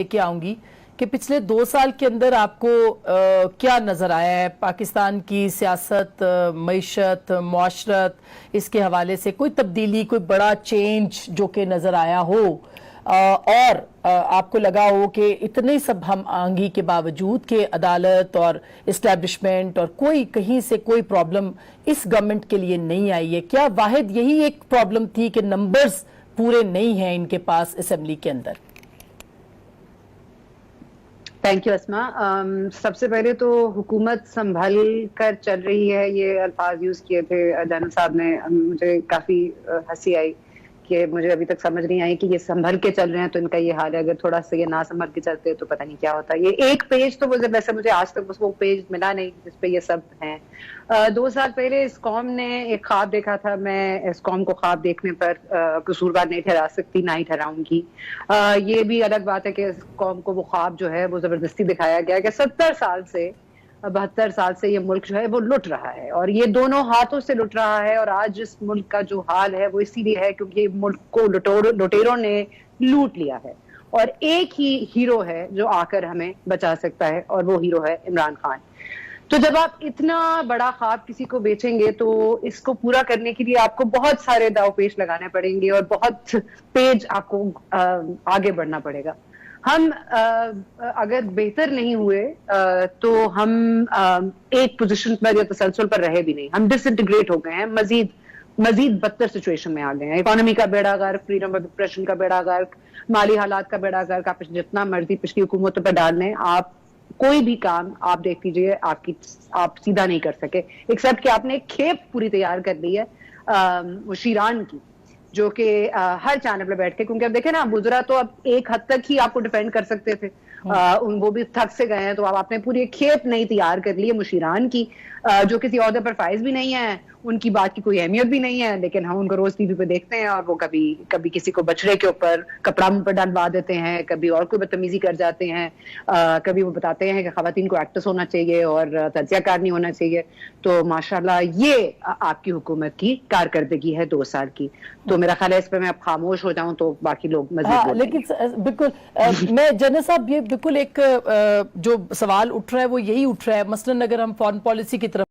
लेके आऊंगी कि पिछले 2 साल के अंदर आपको क्या नजर आया है पाकिस्तान की सियासत, मईशत, मुआशरत, इसके हवाले से कोई तब्दीली, कोई बड़ा चेंज जो कि नजर आया हो और आपको लगा हो कि इतने सब हम आंगी के बावजूद कि अदालत और इस्टेब्लिशमेंट और कोई कहीं से कोई प्रॉब्लम इस गवर्नमेंट के लिए नहीं आई है? क्या वाहिद यही एक प्रॉब्लम थी कि नंबर्स पूरे नहीं हैं इनके पास असेंबली के अंदर? थैंक यू अस्मा। सबसे पहले तो हुकूमत संभल कर चल रही है, ये अल्फाज यूज किए थे दाना साहब ने। मुझे काफी हंसी आई कि मुझे अभी तक समझ नहीं आई कि ये संभल के चल रहे हैं तो इनका ये हाल है, अगर थोड़ा सा ये ना संभल के चलते तो पता नहीं क्या होता। ये एक पेज तो वैसे मुझे आज तक वो पेज मिला नहीं जिसपे ये सब हैं। 2 साल पहले इस कौम ने एक ख्वाब देखा था। मैं इस कौम को ख्वाब देखने पर कसूरवार नहीं ठहरा सकती, ना ही ठहराऊंगी। ये भी अलग बात है कि इस कौम को वो ख्वाब जो है वो जबरदस्ती दिखाया गया कि 70 साल से 72 साल से ये मुल्क जो है वो लुट रहा है, और ये दोनों हाथों से लुट रहा है। और आज इस मुल्क का जो हाल है वो इसीलिए है क्योंकि मुल्क को लुटेरों ने लूट लिया है, और एक ही हीरो है जो आकर हमें बचा सकता है, और वो हीरो है इमरान खान। तो जब आप इतना बड़ा ख्वाब किसी को बेचेंगे तो इसको पूरा करने के लिए आपको बहुत सारे दावपेच लगाने पड़ेंगे और बहुत पेज आपको आगे बढ़ना पड़ेगा। हम अगर बेहतर नहीं हुए तो हम एक पोजीशन पर या तसलसल पर रहे भी नहीं, हम डिसइंटीग्रेट हो गए हैं, मजीद बदतर सिचुएशन में आ गए हैं। इकोनॉमी का बेड़ा गर्क, फ्रीडम ऑफ एक्सप्रेशन का बेड़ा गर्क, माली हालात का बेड़ा गर्क। आप जितना मर्जी पिछली हुकूमतों पर डाल लें, आप कोई भी काम आप देख लीजिए आप सीधा नहीं कर सके, एक्सेप्ट कि आपने एक खेप पूरी तैयार कर ली है शीरान की, जो कि हर चैनल पे बैठ के, क्योंकि अब देखें ना, बुजरा तो अब एक हद तक ही आपको डिफेंड कर सकते थे, वो भी थक से गए हैं, तो अब आपने पूरी एक खेप नई तैयार कर ली है मुशीरान की, जो किसी ओहदे पर फाइज भी नहीं है, उनकी बात की कोई अहमियत भी नहीं है, लेकिन हम उनको रोज टीवी पे देखते हैं और वो कभी किसी को बछड़े के ऊपर कपड़ा मुंह पर डलवा देते हैं, कभी और कोई बदतमीजी कर जाते हैं, कभी वो बताते हैं कि खवातीन को एक्ट्रेस होना चाहिए और तजियाकार नहीं होना चाहिए। तो माशाल्लाह ये आपकी हुकूमत की कारकर्दगी है 2 साल की। तो मेरा ख्याल है इस पर मैं अब खामोश हो जाऊं तो बाकी लोग मजीद लेकिन बिल्कुल मैं जनरल साहब, ये बिल्कुल एक जो सवाल उठ रहा है वो यही उठ रहा है, मसलन अगर हम फॉरेन पॉलिसी की तरफ